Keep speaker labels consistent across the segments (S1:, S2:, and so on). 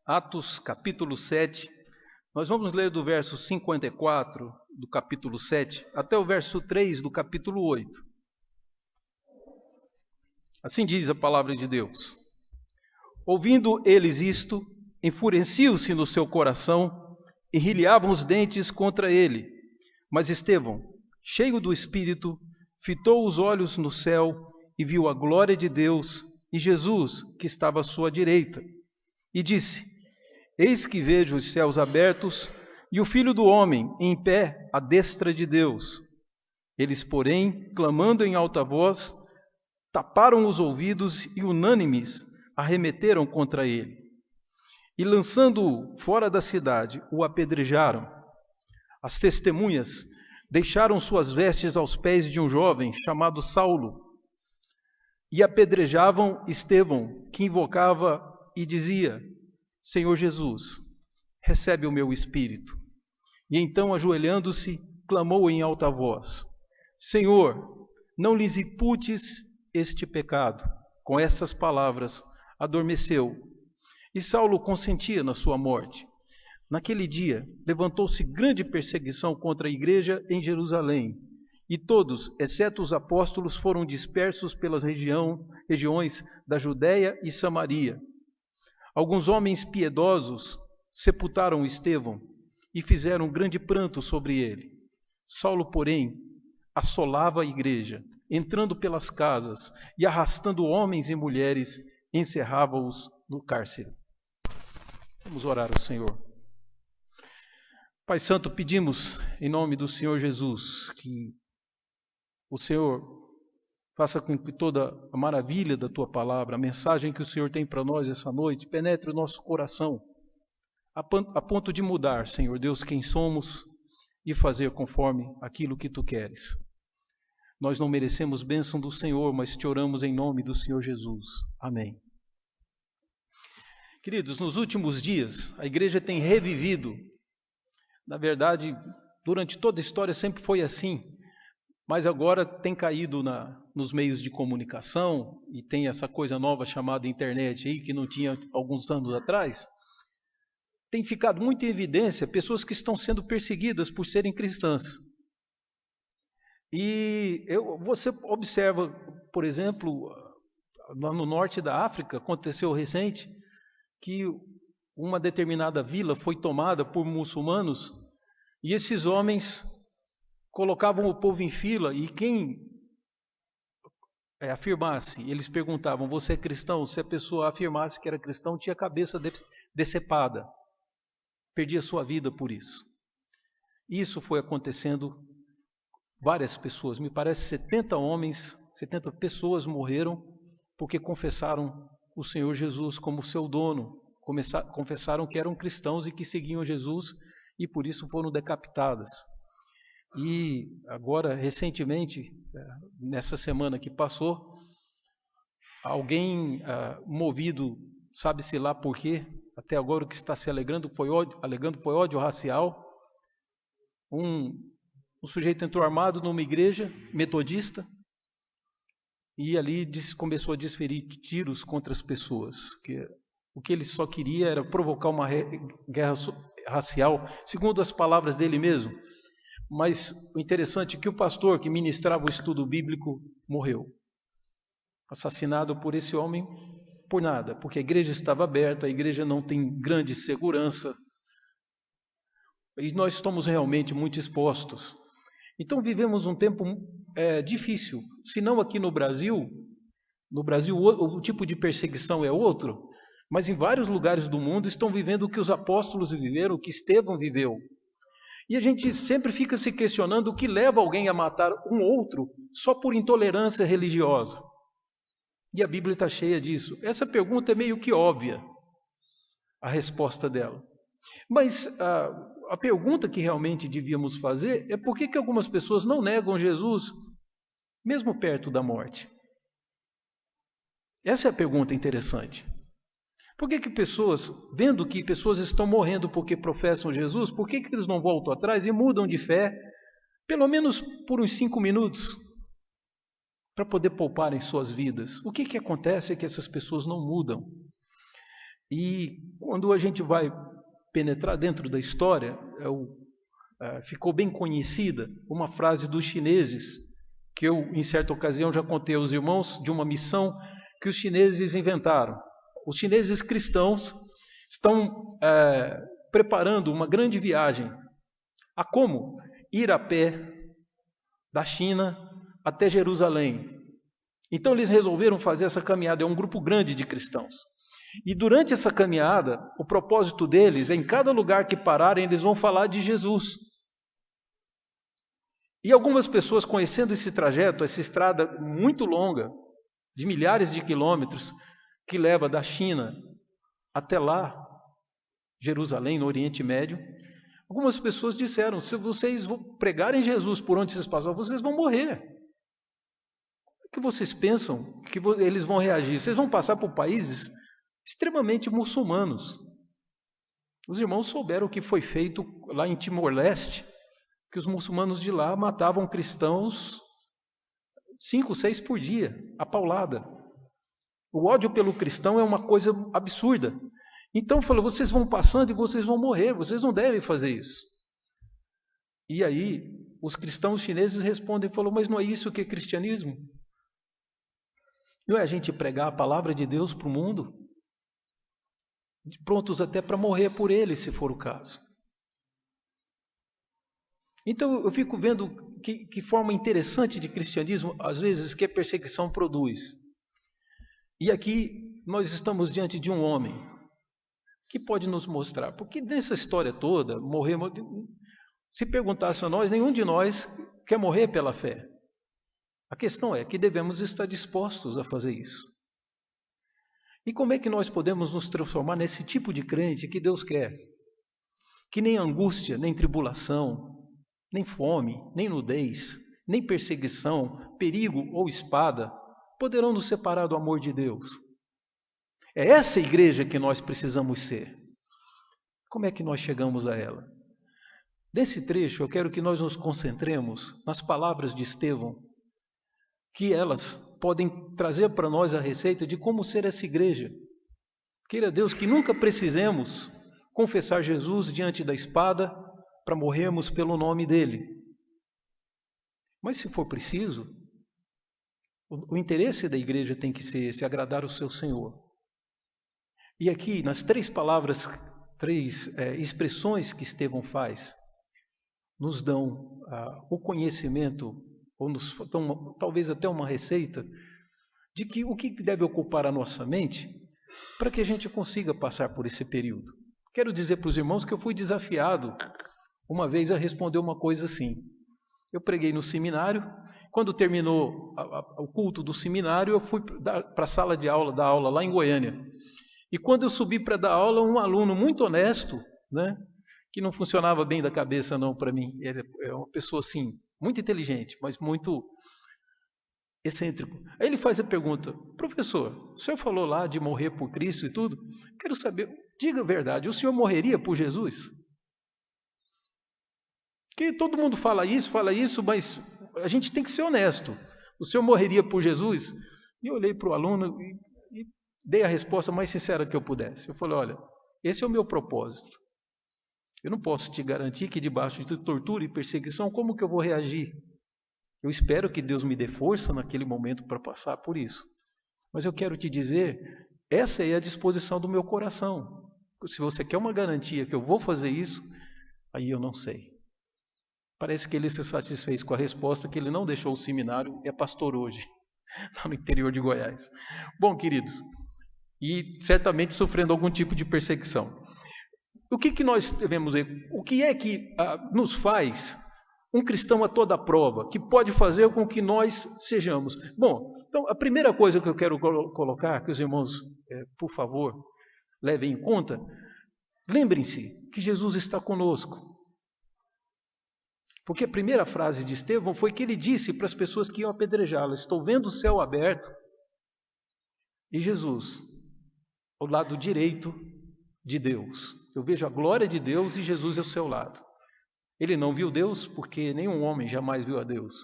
S1: Atos capítulo 7, nós vamos ler do verso 54 do capítulo 7 até o verso 3 do capítulo 8. Assim diz a palavra de Deus. Ouvindo eles isto, enfureciam-se no seu coração e rilhavam os dentes contra ele. Mas Estevão, cheio do Espírito, fitou os olhos no céu e viu a glória de Deus e Jesus, que estava à sua direita. E disse: Eis que vejo os céus abertos e o Filho do Homem em pé à destra de Deus. Eles, porém, clamando em alta voz, taparam os ouvidos e, unânimes, arremeteram contra ele. E, lançando-o fora da cidade, o apedrejaram. As testemunhas deixaram suas vestes aos pés de um jovem chamado Saulo e apedrejavam Estevão, que invocava e dizia: Senhor Jesus, recebe o meu espírito. E então, ajoelhando-se, clamou em alta voz: Senhor, não lhes imputes este pecado. Com estas palavras, adormeceu. E Saulo consentia na sua morte. Naquele dia, levantou-se grande perseguição contra a igreja em Jerusalém. E todos, exceto os apóstolos, foram dispersos pelas regiões da Judéia e Samaria. Alguns homens piedosos sepultaram Estevão e fizeram grande pranto sobre ele. Saulo, porém, assolava a igreja, entrando pelas casas e arrastando homens e mulheres, encerrava-os no cárcere. Vamos orar ao Senhor. Pai Santo, pedimos em nome do Senhor Jesus que o Senhor faça com que toda a maravilha da Tua palavra, a mensagem que o Senhor tem para nós essa noite, penetre o nosso coração, a ponto de mudar, Senhor Deus, quem somos e fazer conforme aquilo que Tu queres. Nós não merecemos bênção do Senhor, mas te oramos em nome do Senhor Jesus. Amém. Queridos, nos últimos dias, a igreja tem revivido. Na verdade, durante toda a história sempre foi assim, mas agora tem caído nos meios de comunicação e tem essa coisa nova chamada internet aí, que não tinha alguns anos atrás. Tem ficado muito em evidência pessoas que estão sendo perseguidas por serem cristãs. E você observa, por exemplo, lá no norte da África, aconteceu recente, que uma determinada vila foi tomada por muçulmanos e esses homens colocavam o povo em fila e quem afirmasse, eles perguntavam: você é cristão? Se a pessoa afirmasse que era cristão, tinha a cabeça decepada, perdia sua vida por isso. Isso foi acontecendo, várias pessoas, me parece 70 homens, 70 pessoas morreram porque confessaram o Senhor Jesus como seu dono, confessaram que eram cristãos e que seguiam Jesus e por isso foram decapitadas. E agora, recentemente, nessa semana que passou, alguém movido, sabe-se lá por quê, até agora o que está se alegando foi ódio racial. Um sujeito entrou armado numa igreja metodista e ali começou a desferir tiros contra as pessoas. O que ele só queria era provocar uma guerra racial, segundo as palavras dele mesmo. Mas o interessante é que o pastor que ministrava o estudo bíblico morreu, assassinado por esse homem por nada, porque a igreja estava aberta, a igreja não tem grande segurança e nós estamos realmente muito expostos. Então vivemos um tempo difícil, se não aqui no Brasil o tipo de perseguição é outro, mas em vários lugares do mundo estão vivendo o que os apóstolos viveram, o que Estevão viveu. E a gente sempre fica se questionando o que leva alguém a matar um outro só por intolerância religiosa. E a Bíblia está cheia disso. Essa pergunta é meio que óbvia, a resposta dela. Mas a pergunta que realmente devíamos fazer é por que algumas pessoas não negam Jesus, mesmo perto da morte? Essa é a pergunta interessante. Por que pessoas, vendo que pessoas estão morrendo porque professam Jesus, por que eles não voltam atrás e mudam de fé, pelo menos por uns 5 minutos, para poder pouparem suas vidas? O que acontece é que essas pessoas não mudam. E quando a gente vai penetrar dentro da história, ficou bem conhecida uma frase dos chineses, que eu, em certa ocasião, já contei aos irmãos, de uma missão que os chineses inventaram. Os chineses cristãos estão preparando uma grande viagem a como ir a pé da China até Jerusalém. Então eles resolveram fazer essa caminhada, é um grupo grande de cristãos. E durante essa caminhada, o propósito deles é, em cada lugar que pararem, eles vão falar de Jesus. E algumas pessoas, conhecendo esse trajeto, essa estrada muito longa, de milhares de quilômetros, que leva da China até lá, Jerusalém, no Oriente Médio, algumas pessoas disseram: se vocês pregarem Jesus por onde vocês passam, vocês vão morrer. O que vocês pensam que eles vão reagir? Vocês vão passar por países extremamente muçulmanos. Os irmãos souberam o que foi feito lá em Timor-Leste, que os muçulmanos de lá matavam cristãos 5, 6 por dia, a paulada. O ódio pelo cristão é uma coisa absurda. Então falou: vocês vão passando e vocês vão morrer, vocês não devem fazer isso. E aí os cristãos chineses respondem e falam: mas não é isso que é cristianismo? Não é a gente pregar a palavra de Deus para o mundo? Prontos até para morrer por ele, se for o caso. Então eu fico vendo que forma interessante de cristianismo, às vezes, que a perseguição produz. E aqui nós estamos diante de um homem que pode nos mostrar, porque nessa história toda, se perguntasse a nós, nenhum de nós quer morrer pela fé. A questão é que devemos estar dispostos a fazer isso. E como é que nós podemos nos transformar nesse tipo de crente que Deus quer? Que nem angústia, nem tribulação, nem fome, nem nudez, nem perseguição, perigo ou espada poderão nos separar do amor de Deus. É essa igreja que nós precisamos ser. Como é que nós chegamos a ela? Desse trecho eu quero que nós nos concentremos nas palavras de Estevão, que elas podem trazer para nós a receita de como ser essa igreja. Queira Deus que nunca precisemos confessar Jesus diante da espada para morrermos pelo nome dele. Mas se for preciso, o interesse da igreja tem que ser esse: agradar o seu Senhor. E aqui, nas 3 palavras, 3 expressões que Estevão faz, nos dão o conhecimento, ou nos dão talvez até uma receita, de que o que deve ocupar a nossa mente para que a gente consiga passar por esse período. Quero dizer para os irmãos que eu fui desafiado uma vez a responder uma coisa assim. Eu preguei no seminário. Quando terminou o culto do seminário, eu fui para a sala de aula, dar aula lá em Goiânia. E quando eu subi para dar aula, um aluno muito honesto, né, que não funcionava bem da cabeça não para mim, ele é uma pessoa assim, muito inteligente, mas muito excêntrico. Aí ele faz a pergunta: professor, o senhor falou lá de morrer por Cristo e tudo, quero saber, diga a verdade, o senhor morreria por Jesus? Que todo mundo fala isso, mas a gente tem que ser honesto. O senhor morreria por Jesus? E eu olhei para o aluno e dei a resposta mais sincera que eu pudesse. Eu falei: olha, esse é o meu propósito. Eu não posso te garantir que debaixo de tortura e perseguição, como que eu vou reagir? Eu espero que Deus me dê força naquele momento para passar por isso. Mas eu quero te dizer, essa é a disposição do meu coração. Se você quer uma garantia que eu vou fazer isso, aí eu não sei. Parece que ele se satisfez com a resposta, que ele não deixou o seminário, é pastor hoje, lá no interior de Goiás. Bom, queridos, e certamente sofrendo algum tipo de perseguição. O que nós devemos ver? O que é que nos faz um cristão a toda prova, que pode fazer com que nós sejamos? Bom, então a primeira coisa que eu quero colocar, que os irmãos, por favor, levem em conta, lembrem-se que Jesus está conosco. Porque a primeira frase de Estevão foi que ele disse para as pessoas que iam apedrejá-lo: estou vendo o céu aberto e Jesus ao lado direito de Deus. Eu vejo a glória de Deus e Jesus ao seu lado. Ele não viu Deus porque nenhum homem jamais viu a Deus.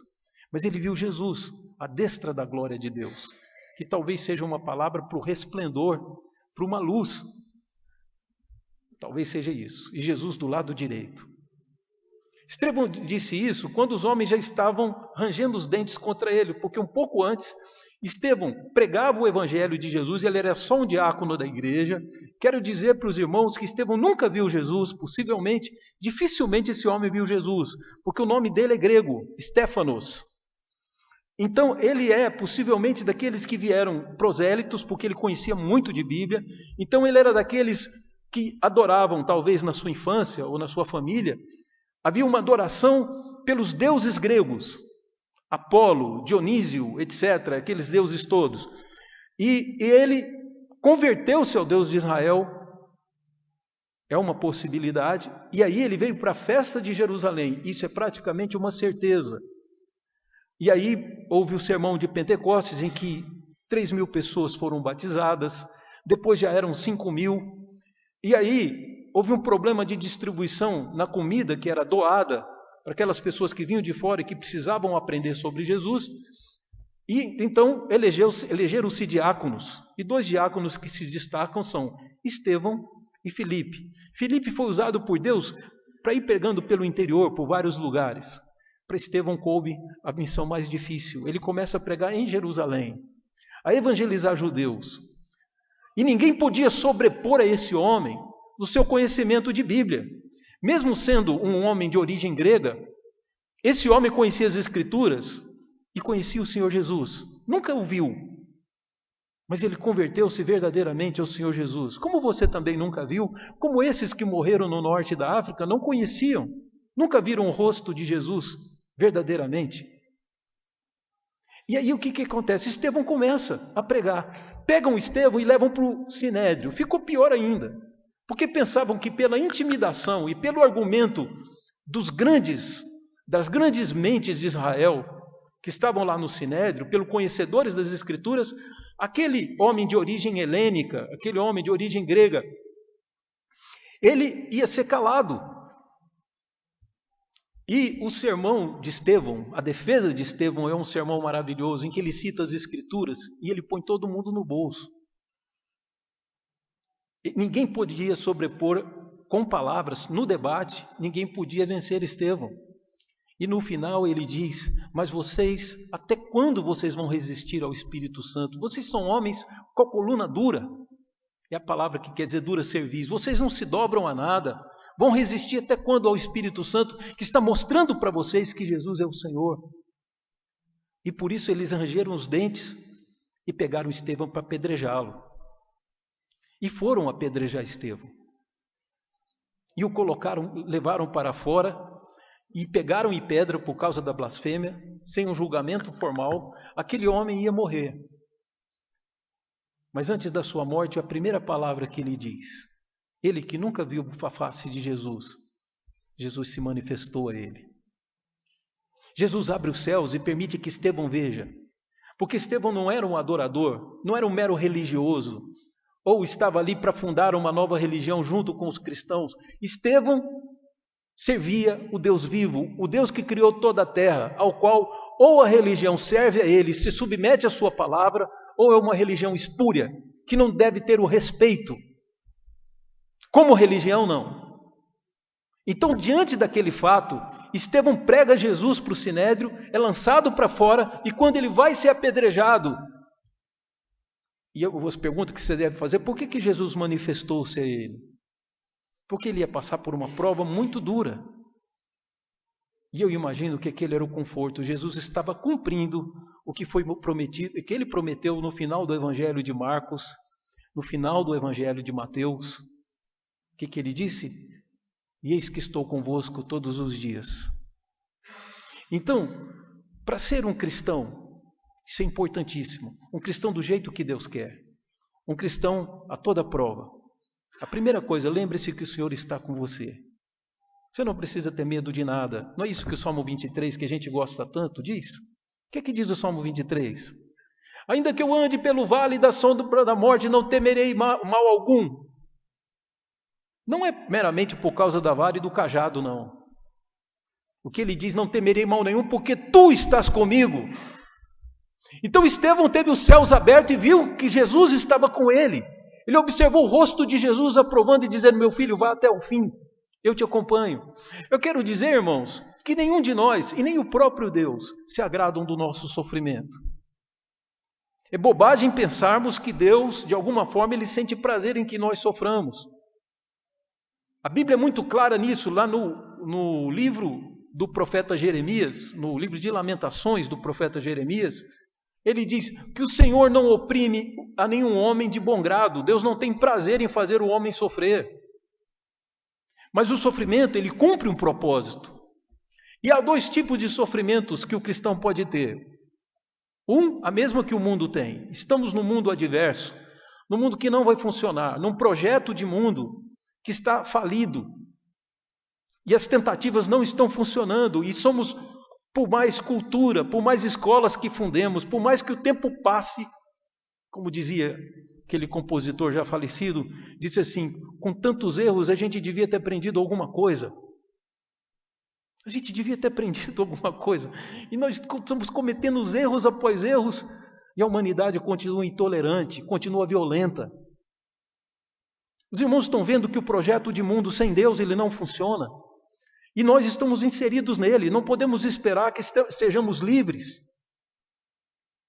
S1: Mas ele viu Jesus, à destra da glória de Deus. Que talvez seja uma palavra para o resplendor, para uma luz Talvez seja isso. E Jesus do lado direito. Estevão disse isso quando os homens já estavam rangendo os dentes contra ele, porque um pouco antes, Estevão pregava o evangelho de Jesus e ele era só um diácono da igreja. Quero dizer para os irmãos que Estevão nunca viu Jesus, possivelmente, dificilmente esse homem viu Jesus, porque o nome dele é grego, Stéfanos. Então, ele é possivelmente daqueles que vieram prosélitos, porque ele conhecia muito de Bíblia. Então, ele era daqueles que adoravam, talvez na sua infância ou na sua família, havia uma adoração pelos deuses gregos, Apolo, Dionísio, etc., aqueles deuses todos. E ele converteu-se ao Deus de Israel, é uma possibilidade, e aí ele veio para a festa de Jerusalém, isso é praticamente uma certeza. E aí houve o sermão de Pentecostes, em que 3.000 pessoas foram batizadas, depois já eram 5.000, e aí houve um problema de distribuição na comida que era doada para aquelas pessoas que vinham de fora e que precisavam aprender sobre Jesus. E então elegeram-se diáconos. E 2 diáconos que se destacam são Estevão e Filipe. Filipe foi usado por Deus para ir pregando pelo interior, por vários lugares. Para Estevão coube a missão mais difícil. Ele começa a pregar em Jerusalém, a evangelizar judeus. E ninguém podia sobrepor a esse homem do seu conhecimento de Bíblia. Mesmo sendo um homem de origem grega, esse homem conhecia as Escrituras e conhecia o Senhor Jesus. Nunca o viu, mas ele converteu-se verdadeiramente ao Senhor Jesus. Como você também nunca viu, como esses que morreram no norte da África não conheciam, nunca viram o rosto de Jesus verdadeiramente. E aí o que acontece? Estevão começa a pregar. Pegam Estevão e levam para o Sinédrio. Ficou pior ainda. Porque pensavam que pela intimidação e pelo argumento das grandes mentes de Israel, que estavam lá no Sinédrio, pelos conhecedores das Escrituras, aquele homem de origem helênica, aquele homem de origem grega, ele ia ser calado. E o sermão de Estevão, a defesa de Estevão é um sermão maravilhoso, em que ele cita as Escrituras e ele põe todo mundo no bolso. Ninguém podia sobrepor com palavras, no debate, ninguém podia vencer Estevão. E no final ele diz, mas vocês, até quando vocês vão resistir ao Espírito Santo? Vocês são homens com a coluna dura, é a palavra que quer dizer dura cerviz, vocês não se dobram a nada, vão resistir até quando ao Espírito Santo, que está mostrando para vocês que Jesus é o Senhor. E por isso eles rangeram os dentes e pegaram Estevão para apedrejá-lo. E foram apedrejar Estevão. E o levaram para fora e pegaram em pedra por causa da blasfêmia, sem um julgamento formal. Aquele homem ia morrer. Mas antes da sua morte, a primeira palavra que ele diz, ele que nunca viu a face de Jesus, Jesus se manifestou a ele. Jesus abre os céus e permite que Estevão veja. Porque Estevão não era um adorador, não era um mero religioso, ou estava ali para fundar uma nova religião junto com os cristãos. Estevão servia o Deus vivo, o Deus que criou toda a terra, ao qual ou a religião serve a ele, se submete à sua palavra, ou é uma religião espúria, que não deve ter o respeito. Como religião, não. Então, diante daquele fato, Estevão prega Jesus para o Sinédrio, é lançado para fora, e quando ele vai ser apedrejado, e eu vos pergunto o que você deve fazer, por que Jesus manifestou-se a ele? Porque ele ia passar por uma prova muito dura. E eu imagino que aquele era o conforto. Jesus estava cumprindo o que foi prometido, que ele prometeu no final do Evangelho de Marcos, no final do Evangelho de Mateus. O que ele disse? E eis que estou convosco todos os dias. Então, para ser um cristão, isso é importantíssimo. Um cristão do jeito que Deus quer. Um cristão a toda prova. A primeira coisa, lembre-se que o Senhor está com você. Você não precisa ter medo de nada. Não é isso que o Salmo 23, que a gente gosta tanto, diz? O que diz o Salmo 23? Ainda que eu ande pelo vale da sombra da morte, não temerei mal algum. Não é meramente por causa da vara e do cajado, não. O que ele diz, não temerei mal nenhum, porque tu estás comigo. Então Estevão teve os céus abertos e viu que Jesus estava com ele. Ele observou o rosto de Jesus aprovando e dizendo: meu filho, vá até o fim, eu te acompanho. Eu quero dizer, irmãos, que nenhum de nós, e nem o próprio Deus, se agradam do nosso sofrimento. É bobagem pensarmos que Deus, de alguma forma, Ele sente prazer em que nós soframos. A Bíblia é muito clara nisso, lá no livro do profeta Jeremias, no livro de Lamentações do profeta Jeremias, ele diz que o Senhor não oprime a nenhum homem de bom grado. Deus não tem prazer em fazer o homem sofrer. Mas o sofrimento, ele cumpre um propósito. E há dois tipos de sofrimentos que o cristão pode ter. A mesma que o mundo tem. Estamos num mundo adverso, num mundo que não vai funcionar, num projeto de mundo que está falido. E as tentativas não estão funcionando. E somos, por mais cultura, por mais escolas que fundemos, por mais que o tempo passe, como dizia aquele compositor já falecido, disse assim: com tantos erros a gente devia ter aprendido alguma coisa. A gente devia ter aprendido alguma coisa. E nós estamos cometendo erros após erros, e a humanidade continua intolerante, continua violenta. Os irmãos estão vendo que o projeto de mundo sem Deus, ele não funciona. E nós estamos inseridos nele, não podemos esperar que sejamos livres.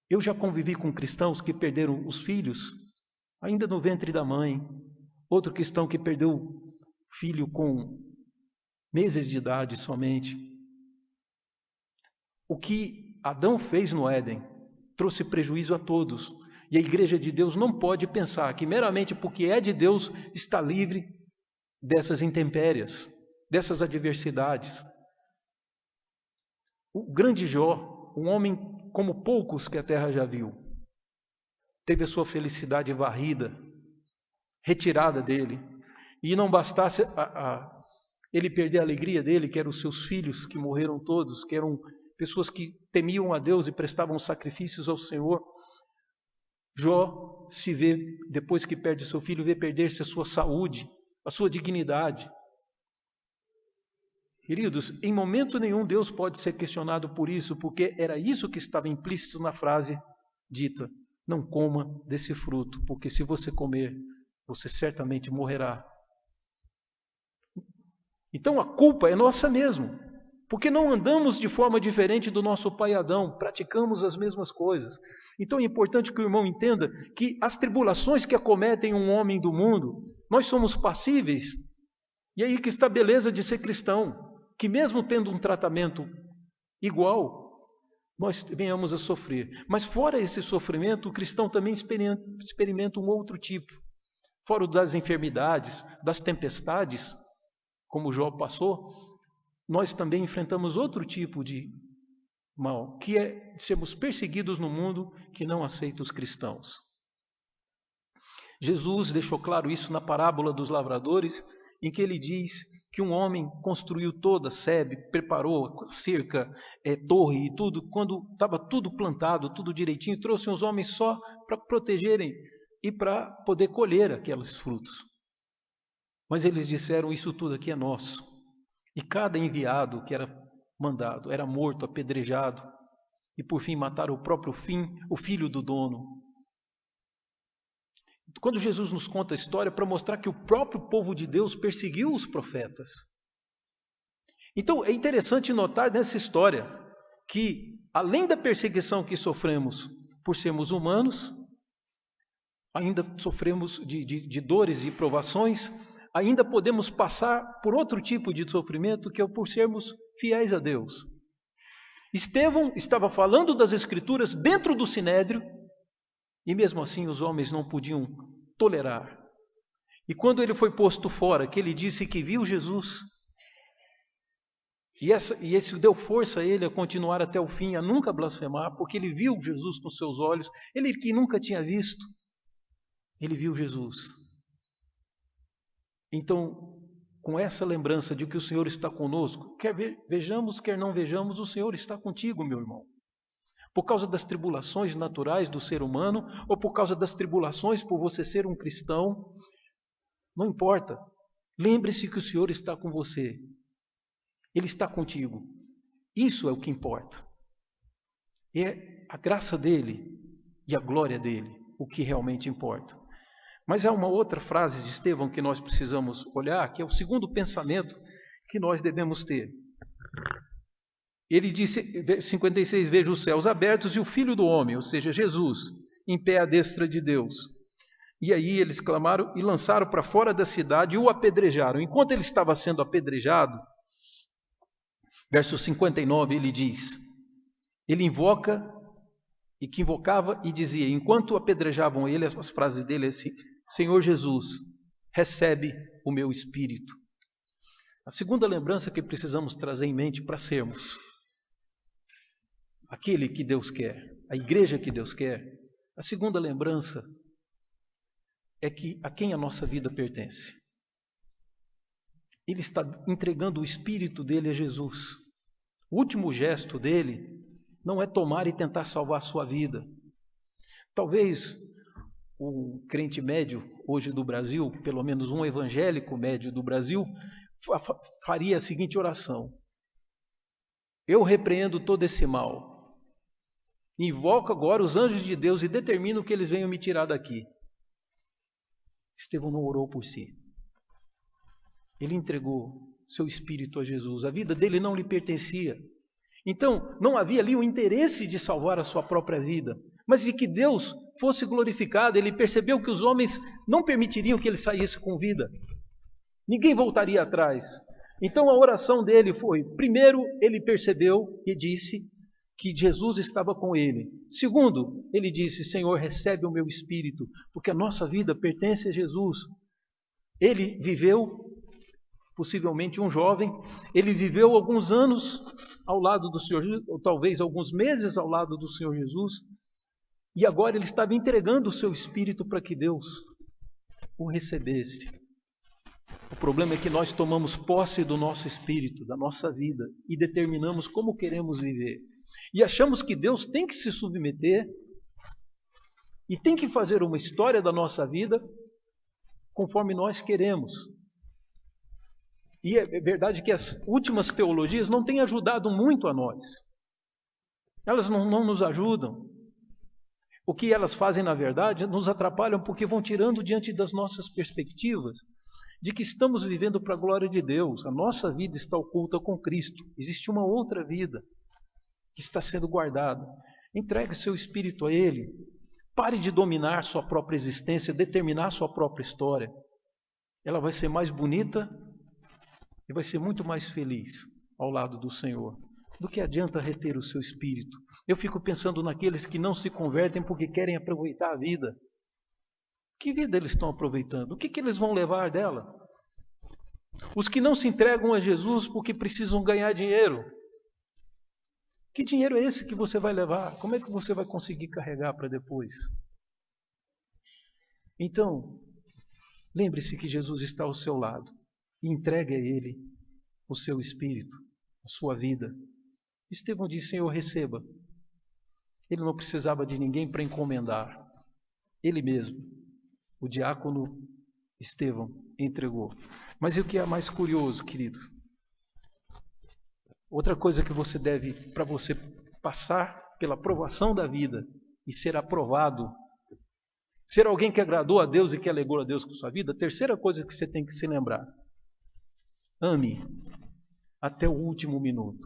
S1: Eu já convivi com cristãos que perderam os filhos ainda no ventre da mãe. Outro cristão que perdeu o filho com meses de idade somente. O que Adão fez no Éden trouxe prejuízo a todos. E a igreja de Deus não pode pensar que meramente porque é de Deus está livre dessas intempéries, dessas adversidades. O grande Jó, um homem como poucos que a terra já viu, teve a sua felicidade varrida, retirada dele. E não bastasse ele perder a alegria dele, que eram os seus filhos que morreram todos, que eram pessoas que temiam a Deus e prestavam sacrifícios ao Senhor. Jó se vê, depois que perde seu filho, vê perder-se a sua saúde, a sua dignidade. Queridos, em momento nenhum Deus pode ser questionado por isso, porque era isso que estava implícito na frase dita: não coma desse fruto, porque se você comer, você certamente morrerá. Então a culpa é nossa mesmo, porque não andamos de forma diferente do nosso pai Adão, praticamos as mesmas coisas. Então é importante que o irmão entenda que as tribulações que acometem um homem do mundo, nós somos passíveis. E aí que está a beleza de ser cristão, que mesmo tendo um tratamento igual, nós venhamos a sofrer. Mas fora esse sofrimento, o cristão também experimenta um outro tipo. Fora o das enfermidades, das tempestades, como Jó passou, nós também enfrentamos outro tipo de mal, que é sermos perseguidos no mundo que não aceita os cristãos. Jesus deixou claro isso na parábola dos lavradores, em que ele diz que um homem construiu toda a sebe, preparou cerca, torre e tudo, quando estava tudo plantado, tudo direitinho, trouxe uns homens só para protegerem e para poder colher aqueles frutos. Mas eles disseram: isso tudo aqui é nosso. E cada enviado que era mandado era morto, apedrejado, e por fim mataram o filho do dono. Quando Jesus nos conta a história, para mostrar que o próprio povo de Deus perseguiu os profetas. Então é interessante notar nessa história que, além da perseguição que sofremos por sermos humanos, ainda sofremos de dores e provações, ainda podemos passar por outro tipo de sofrimento, que é por sermos fiéis a Deus. Estevão estava falando das Escrituras dentro do Sinédrio, e mesmo assim os homens não podiam tolerar. E quando ele foi posto fora, que ele disse que viu Jesus, e esse deu força a ele a continuar até o fim, a nunca blasfemar, porque ele viu Jesus com seus olhos, ele que nunca tinha visto, ele viu Jesus. Então, com essa lembrança de que o Senhor está conosco, quer vejamos, quer não vejamos, o Senhor está contigo, meu irmão. Por causa das tribulações naturais do ser humano, ou por causa das tribulações por você ser um cristão, não importa. Lembre-se que o Senhor está com você. Ele está contigo. Isso é o que importa. É a graça dele e a glória dele o que realmente importa. Mas há uma outra frase de Estevão que nós precisamos olhar, que é o segundo pensamento que nós devemos ter. Ele disse, 56, veja os céus abertos e o Filho do Homem, ou seja, Jesus, em pé à destra de Deus. E aí eles clamaram e lançaram para fora da cidade e o apedrejaram. Enquanto ele estava sendo apedrejado, verso 59, ele diz, ele invoca, e que invocava e dizia, enquanto apedrejavam ele, as frases dele é assim, Senhor Jesus, recebe o meu espírito. A segunda lembrança que precisamos trazer em mente para sermos aquele que Deus quer, a igreja que Deus quer, a segunda lembrança é que a quem a nossa vida pertence. Ele está entregando o espírito dele a Jesus. O último gesto dele não é tomar e tentar salvar a sua vida. Talvez o crente médio hoje do Brasil, pelo menos um evangélico médio do Brasil, faria a seguinte oração: eu repreendo todo esse mal, invoco agora os anjos de Deus e determino que eles venham me tirar daqui. Estevão não orou por si. Ele entregou seu espírito a Jesus. A vida dele não lhe pertencia. Então, não havia ali o interesse de salvar a sua própria vida, mas de que Deus fosse glorificado. Ele percebeu que os homens não permitiriam que ele saísse com vida. Ninguém voltaria atrás. Então a oração dele foi, primeiro, ele percebeu e disse que Jesus estava com ele. Segundo, ele disse, Senhor, recebe o meu espírito, porque a nossa vida pertence a Jesus. Ele viveu, possivelmente um jovem, ele viveu alguns anos ao lado do Senhor Jesus, ou talvez alguns meses ao lado do Senhor Jesus, e agora ele estava entregando o seu espírito para que Deus o recebesse. O problema é que nós tomamos posse do nosso espírito, da nossa vida, e determinamos como queremos viver. E achamos que Deus tem que se submeter e tem que fazer uma história da nossa vida conforme nós queremos. E é verdade que as últimas teologias não têm ajudado muito a nós. Elas não nos ajudam. O que elas fazem, na verdade, nos atrapalham porque vão tirando diante das nossas perspectivas de que estamos vivendo para a glória de Deus. A nossa vida está oculta com Cristo. Existe uma outra vida que está sendo guardada. Entregue seu espírito a Ele. Pare de dominar sua própria existência, determinar sua própria história. Ela vai ser mais bonita e vai ser muito mais feliz ao lado do Senhor. Do que adianta reter o seu espírito? Eu fico pensando naqueles que não se convertem porque querem aproveitar a vida. Que vida eles estão aproveitando? O que eles vão levar dela? Os que não se entregam a Jesus porque precisam ganhar dinheiro. Que dinheiro é esse que você vai levar? Como é que você vai conseguir carregar para depois? Então, lembre-se que Jesus está ao seu lado e entregue a Ele o seu espírito, a sua vida. Estevão disse, Senhor, receba. Ele não precisava de ninguém para encomendar. Ele mesmo, o diácono Estevão, entregou. Mas e o que é mais curioso, querido? Outra coisa que você deve, para você passar pela provação da vida e ser aprovado, ser alguém que agradou a Deus e que alegrou a Deus com sua vida, a terceira coisa que você tem que se lembrar: ame até o último minuto.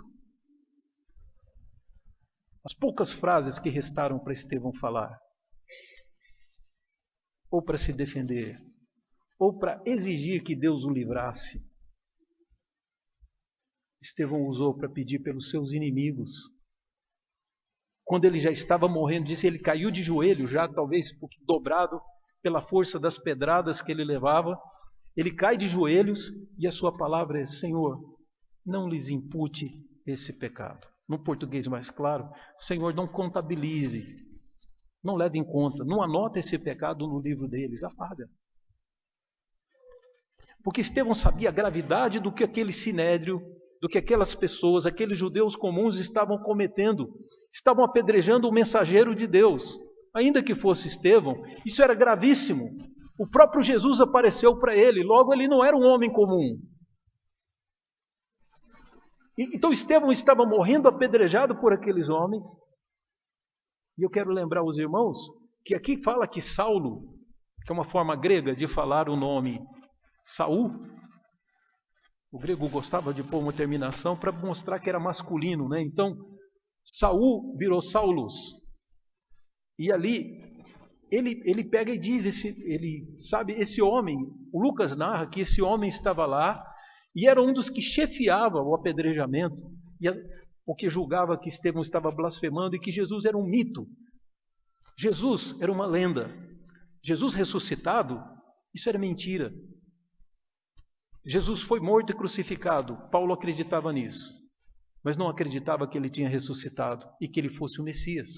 S1: As poucas frases que restaram para Estevão falar, ou para se defender, ou para exigir que Deus o livrasse, Estevão usou para pedir pelos seus inimigos. Quando ele já estava morrendo, disse, ele caiu de joelho, já talvez dobrado pela força das pedradas que ele levava. Ele cai de joelhos e a sua palavra é, Senhor, não lhes impute esse pecado. No português mais claro, Senhor, não contabilize, não leve em conta, não anota esse pecado no livro deles, apaga. Porque Estevão sabia a gravidade do que aquele sinédrio, do que aquelas pessoas, aqueles judeus comuns estavam cometendo. Estavam apedrejando o mensageiro de Deus. Ainda que fosse Estevão, isso era gravíssimo. O próprio Jesus apareceu para ele, logo ele não era um homem comum. Então Estevão estava morrendo apedrejado por aqueles homens. E eu quero lembrar os irmãos que aqui fala que Saulo que é uma forma grega de falar o nome Saul. O grego gostava de pôr uma terminação para mostrar que era masculino, né? Então, Saul virou Saulus. E ali, ele pega e diz, esse homem, o Lucas narra que esse homem estava lá e era um dos que chefiava o apedrejamento, porque julgava que Estevão estava blasfemando e que Jesus era um mito. Jesus era uma lenda. Jesus ressuscitado, isso era mentira. Jesus foi morto e crucificado. Paulo acreditava nisso, mas não acreditava que ele tinha ressuscitado e que ele fosse o Messias.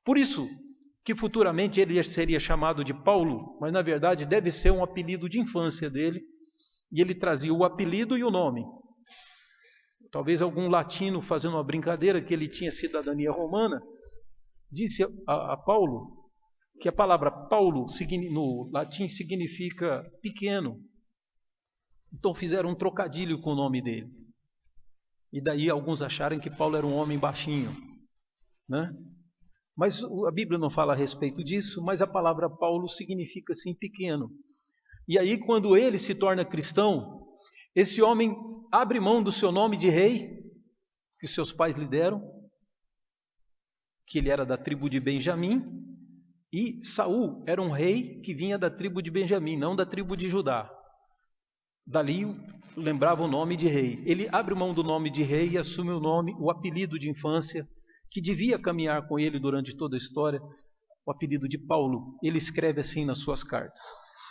S1: Por isso que futuramente ele seria chamado de Paulo, mas na verdade deve ser um apelido de infância dele, e ele trazia o apelido e o nome. Talvez algum latino, fazendo uma brincadeira que ele tinha cidadania romana, disse a Paulo que a palavra Paulo no latim significa pequeno. Então fizeram um trocadilho com o nome dele. E daí alguns acharam que Paulo era um homem baixinho, né? Mas a Bíblia não fala a respeito disso, mas a palavra Paulo significa assim pequeno. E aí quando ele se torna cristão, esse homem abre mão do seu nome de rei, que os seus pais lhe deram, que ele era da tribo de Benjamim, e Saul era um rei que vinha da tribo de Benjamim, não da tribo de Judá. Dali lembrava o nome de rei. Ele abre mão do nome de rei e assume o apelido de infância, que devia caminhar com ele durante toda a história, o apelido de Paulo. Ele escreve assim nas suas cartas.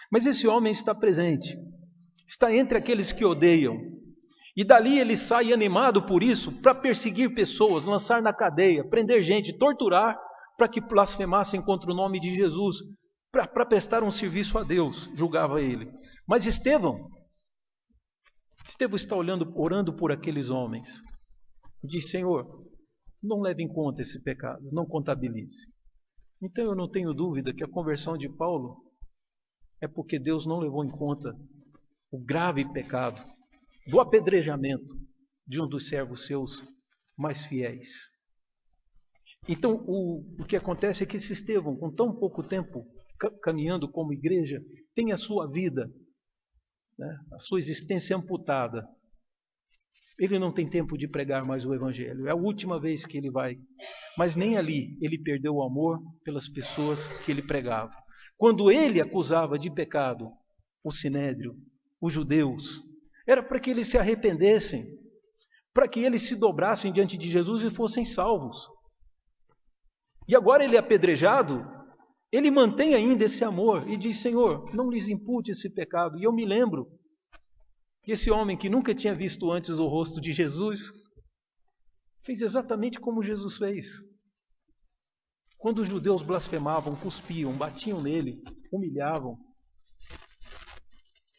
S1: Mas esse homem está presente, está entre aqueles que odeiam. E dali ele sai animado por isso, para perseguir pessoas, lançar na cadeia, prender gente, torturar, para que blasfemassem contra o nome de Jesus, para prestar um serviço a Deus, julgava ele. Mas Estevão está orando por aqueles homens. E diz: Senhor, não leve em conta esse pecado, não contabilize. Então eu não tenho dúvida que a conversão de Paulo é porque Deus não levou em conta o grave pecado do apedrejamento de um dos servos seus mais fiéis. Então o que acontece é que esse Estevão, com tão pouco tempo caminhando como igreja, tem a sua vida, né, a sua existência amputada. Ele não tem tempo de pregar mais o Evangelho. É a última vez que ele vai. Mas nem ali ele perdeu o amor pelas pessoas que ele pregava. Quando ele acusava de pecado o Sinédrio, os judeus, era para que eles se arrependessem, para que eles se dobrassem diante de Jesus e fossem salvos. E agora ele é apedrejado, ele mantém ainda esse amor e diz: Senhor, não lhes impute esse pecado. E eu me lembro que esse homem que nunca tinha visto antes o rosto de Jesus, fez exatamente como Jesus fez. Quando os judeus blasfemavam, cuspiam, batiam nele, humilhavam,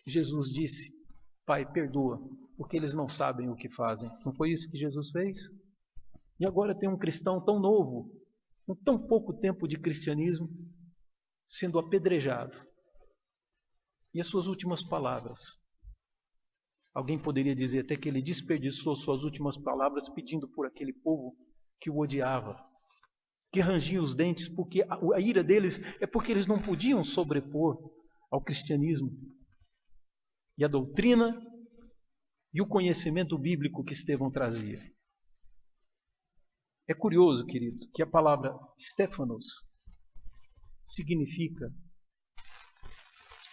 S1: Jesus disse: Pai, perdoa, porque eles não sabem o que fazem. Não foi isso que Jesus fez? E agora tem um cristão tão novo, com tão pouco tempo de cristianismo, sendo apedrejado. E as suas últimas palavras? Alguém poderia dizer até que ele desperdiçou suas últimas palavras pedindo por aquele povo que o odiava, que rangia os dentes, porque a ira deles é porque eles não podiam sobrepor ao cristianismo e a doutrina e o conhecimento bíblico que Estevão trazia. É curioso, querido, que a palavra Stéphanos significa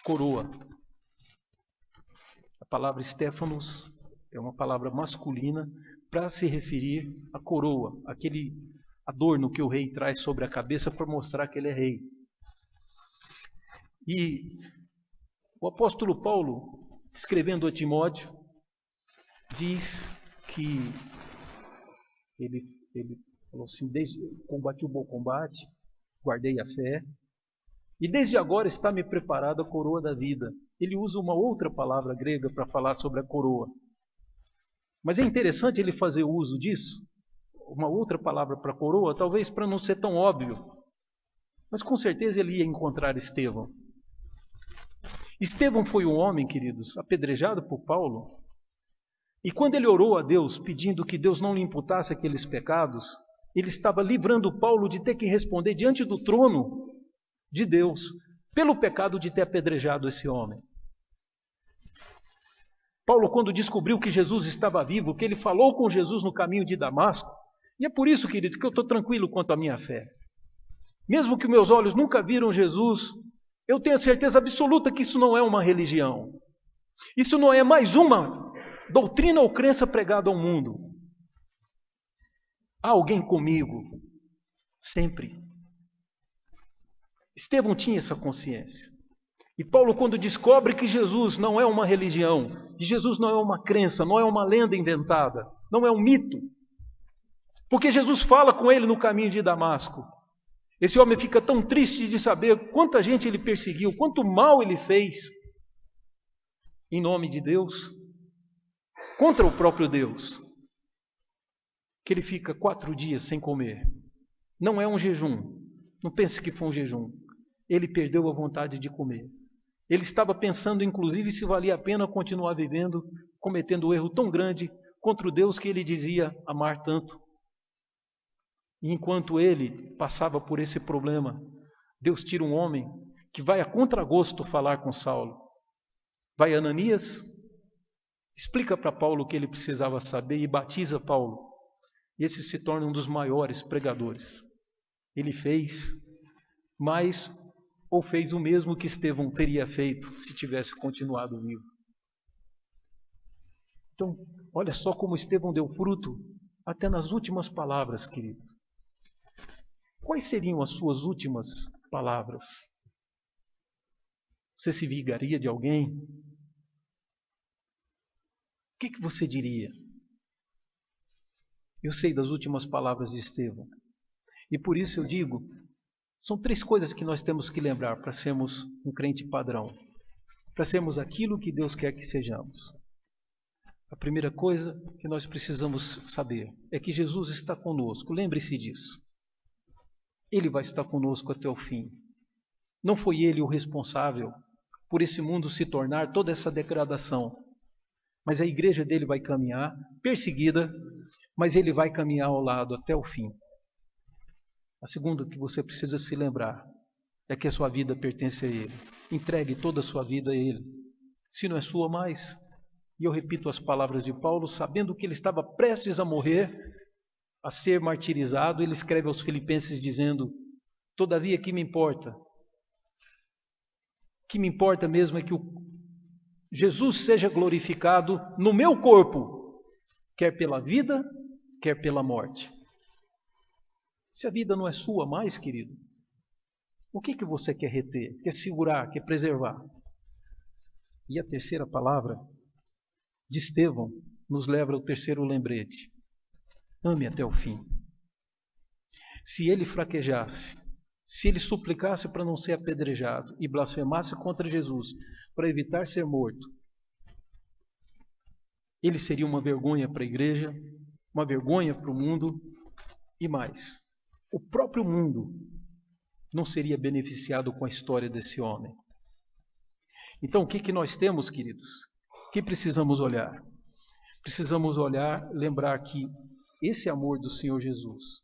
S1: coroa. A palavra Stéphanos é uma palavra masculina para se referir à coroa, aquele adorno que o rei traz sobre a cabeça para mostrar que ele é rei. E o apóstolo Paulo, escrevendo a Timóteo, diz que ele falou assim: combati o bom combate, guardei a fé, e desde agora está me preparada a coroa da vida. Ele usa uma outra palavra grega para falar sobre a coroa. Mas é interessante ele fazer uso disso, uma outra palavra para coroa, talvez para não ser tão óbvio. Mas com certeza ele ia encontrar Estevão. Estevão foi um homem, queridos, apedrejado por Paulo. E quando ele orou a Deus, pedindo que Deus não lhe imputasse aqueles pecados, ele estava livrando Paulo de ter que responder diante do trono de Deus pelo pecado de ter apedrejado esse homem. Paulo, quando descobriu que Jesus estava vivo, que ele falou com Jesus no caminho de Damasco, e é por isso, querido, que eu estou tranquilo quanto à minha fé. Mesmo que meus olhos nunca viram Jesus, eu tenho a certeza absoluta que isso não é uma religião. Isso não é mais uma doutrina ou crença pregada ao mundo. Há alguém comigo, sempre. Estevão tinha essa consciência. E Paulo, quando descobre que Jesus não é uma religião, que Jesus não é uma crença, não é uma lenda inventada, não é um mito, porque Jesus fala com ele no caminho de Damasco. Esse homem fica tão triste de saber quanta gente ele perseguiu, quanto mal ele fez em nome de Deus, contra o próprio Deus, que ele fica 4 dias sem comer. Não é um jejum, não pense que foi um jejum. Ele perdeu a vontade de comer. Ele estava pensando, inclusive, se valia a pena continuar vivendo, cometendo um erro tão grande contra o Deus que ele dizia amar tanto. E enquanto ele passava por esse problema, Deus tira um homem que vai a contragosto falar com Saulo. Vai Ananias, explica para Paulo o que ele precisava saber e batiza Paulo. E esse se torna um dos maiores pregadores. Ele fez, mas ou fez o mesmo que Estevão teria feito se tivesse continuado vivo. Então, olha só como Estevão deu fruto até nas últimas palavras, queridos. Quais seriam as suas últimas palavras? Você se vingaria de alguém? O que você diria? Eu sei das últimas palavras de Estevão. E por isso eu digo, são 3 coisas que nós temos que lembrar para sermos um crente padrão. Para sermos aquilo que Deus quer que sejamos. A primeira coisa que nós precisamos saber é que Jesus está conosco. Lembre-se disso. Ele vai estar conosco até o fim. Não foi ele o responsável por esse mundo se tornar toda essa degradação. Mas a igreja dele vai caminhar, perseguida, mas ele vai caminhar ao lado até o fim. A segunda que você precisa se lembrar é que a sua vida pertence a ele. Entregue toda a sua vida a ele. Se não é sua mais. E eu repito as palavras de Paulo, sabendo que ele estava prestes a morrer, a ser martirizado, ele escreve aos Filipenses dizendo: todavia, que me importa? O que me importa mesmo é que Jesus seja glorificado no meu corpo, quer pela vida, quer pela morte. Se a vida não é sua mais, querido, o que você quer reter, quer segurar, quer preservar? E a terceira palavra de Estevão nos leva ao terceiro lembrete. Ame até o fim. Se ele fraquejasse, se ele suplicasse para não ser apedrejado e blasfemasse contra Jesus para evitar ser morto, ele seria uma vergonha para a igreja, uma vergonha para o mundo e mais. O próprio mundo não seria beneficiado com a história desse homem. Então, o que nós temos, queridos? O que precisamos olhar? Precisamos olhar, lembrar que esse amor do Senhor Jesus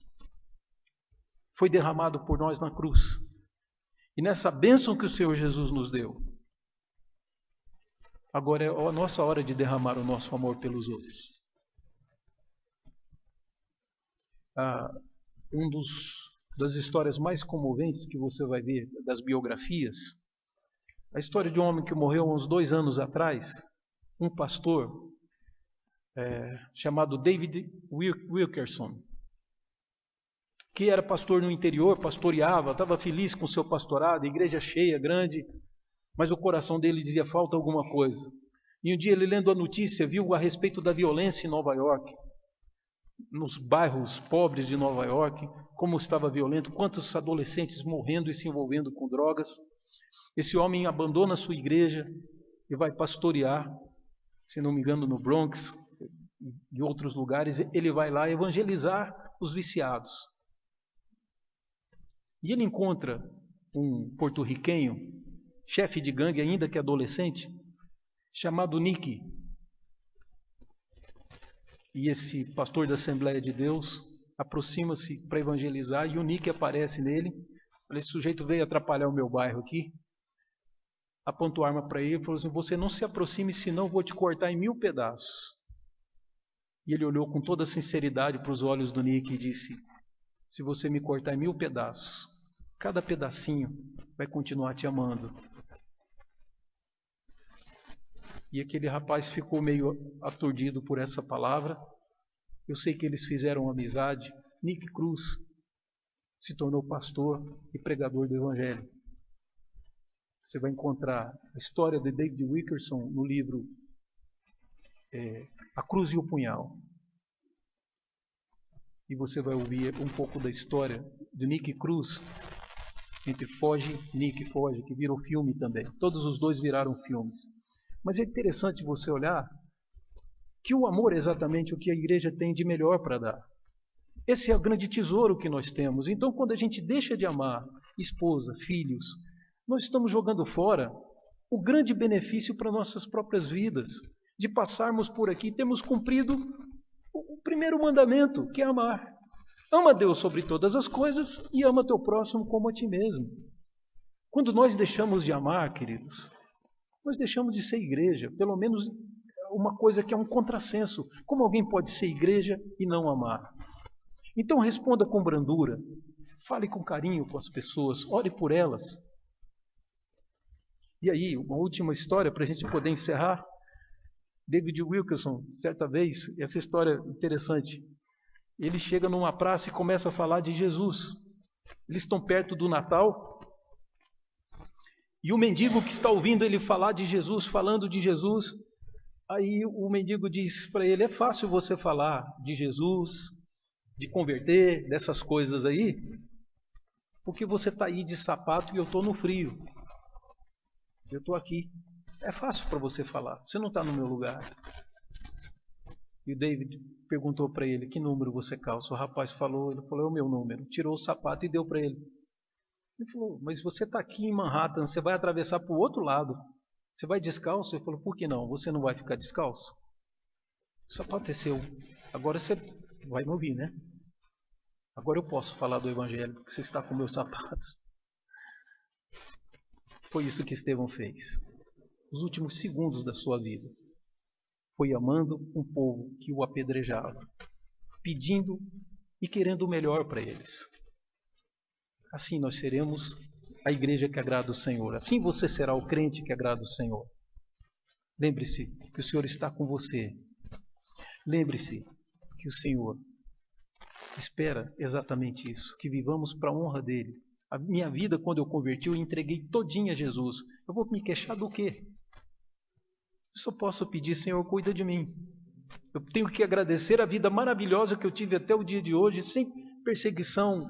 S1: foi derramado por nós na cruz. E nessa bênção que o Senhor Jesus nos deu, agora é a nossa hora de derramar o nosso amor pelos outros. Das histórias mais comoventes que você vai ver das biografias, a história de um homem que morreu há uns 2 anos atrás, um pastor chamado David Wilkerson, que era pastor no interior, pastoreava, estava feliz com o seu pastorado, igreja cheia, grande, mas o coração dele dizia: falta alguma coisa. E um dia ele, lendo a notícia, viu a respeito da violência em Nova York, nos bairros pobres de Nova York, como estava violento, quantos adolescentes morrendo e se envolvendo com drogas. Esse homem abandona a sua igreja e vai pastorear, se não me engano, no Bronx e outros lugares. Ele vai lá evangelizar os viciados. E ele encontra um porto-riquenho, chefe de gangue ainda que adolescente, chamado Nick. E esse pastor da Assembleia de Deus aproxima-se para evangelizar e o Nick aparece nele. Esse sujeito veio atrapalhar o meu bairro aqui, apontou a arma para ele e falou assim: você não se aproxime, senão eu vou te cortar em 1000 pedaços. E ele olhou com toda sinceridade para os olhos do Nick e disse: se você me cortar em 1000 pedaços, cada pedacinho vai continuar te amando. E aquele rapaz ficou meio aturdido por essa palavra. Eu sei que eles fizeram amizade. Nick Cruz se tornou pastor e pregador do Evangelho. Você vai encontrar a história de David Wilkerson no livro A Cruz e o Punhal. E você vai ouvir um pouco da história de Nick Cruz, entre Foge e Nick Foge, que virou filme também. Todos os dois viraram filmes. Mas é interessante você olhar que o amor é exatamente o que a igreja tem de melhor para dar. Esse é o grande tesouro que nós temos. Então, quando a gente deixa de amar esposa, filhos, nós estamos jogando fora o grande benefício para nossas próprias vidas, de passarmos por aqui, temos cumprido o primeiro mandamento, que é amar. Ama Deus sobre todas as coisas e ama teu próximo como a ti mesmo. Quando nós deixamos de amar, queridos, nós deixamos de ser igreja, pelo menos uma coisa que é um contrassenso. Como alguém pode ser igreja e não amar? Então responda com brandura, fale com carinho com as pessoas, ore por elas. E aí, uma última história para a gente poder encerrar. David Wilkerson, certa vez, essa história é interessante. Ele chega numa praça e começa a falar de Jesus. Eles estão perto do Natal. E o mendigo que está ouvindo ele falar de Jesus, falando de Jesus, aí o mendigo diz para ele: é fácil você falar de Jesus, de converter, dessas coisas aí, porque você está aí de sapato e eu estou no frio. Eu estou aqui. É fácil para você falar. Você não está no meu lugar. E o David perguntou para ele: que número você calça? O rapaz falou, ele falou: é o meu número. Tirou o sapato e deu para ele. Ele falou: mas você está aqui em Manhattan, você vai atravessar para o outro lado. Você vai descalço? Ele falou: por que não? Você não vai ficar descalço? O sapato é seu. Agora você vai me ouvir, né? Agora eu posso falar do Evangelho, porque você está com meus sapatos. Foi isso que Estevão fez. Os últimos segundos da sua vida foi amando um povo que o apedrejava, pedindo e querendo o melhor para eles. Assim nós seremos a igreja que agrada o Senhor. Assim você será o crente que agrada o Senhor. Lembre-se que o Senhor está com você. Lembre-se que o Senhor espera exatamente isso, que vivamos para a honra dele. A minha vida, quando eu converti, eu entreguei todinha a Jesus. Eu vou me queixar do quê? Eu só posso pedir: Senhor, cuida de mim. Eu tenho que agradecer a vida maravilhosa que eu tive até o dia de hoje, sem perseguição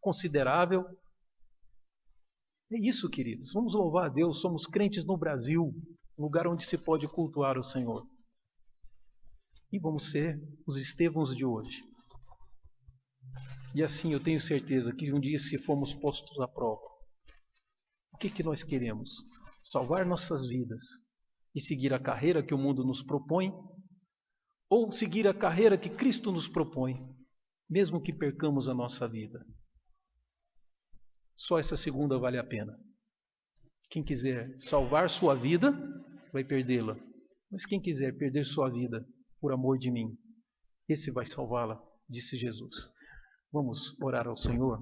S1: considerável. É isso, queridos. Vamos louvar a Deus. Somos crentes no Brasil, lugar onde se pode cultuar o Senhor. E vamos ser os Estevãos de hoje. E assim eu tenho certeza que um dia, se formos postos à prova, o que nós queremos? Salvar nossas vidas e seguir a carreira que o mundo nos propõe? Ou seguir a carreira que Cristo nos propõe, mesmo que percamos a nossa vida? Só essa segunda vale a pena. Quem quiser salvar sua vida, vai perdê-la. Mas quem quiser perder sua vida por amor de mim, esse vai salvá-la, disse Jesus. Vamos orar ao Senhor?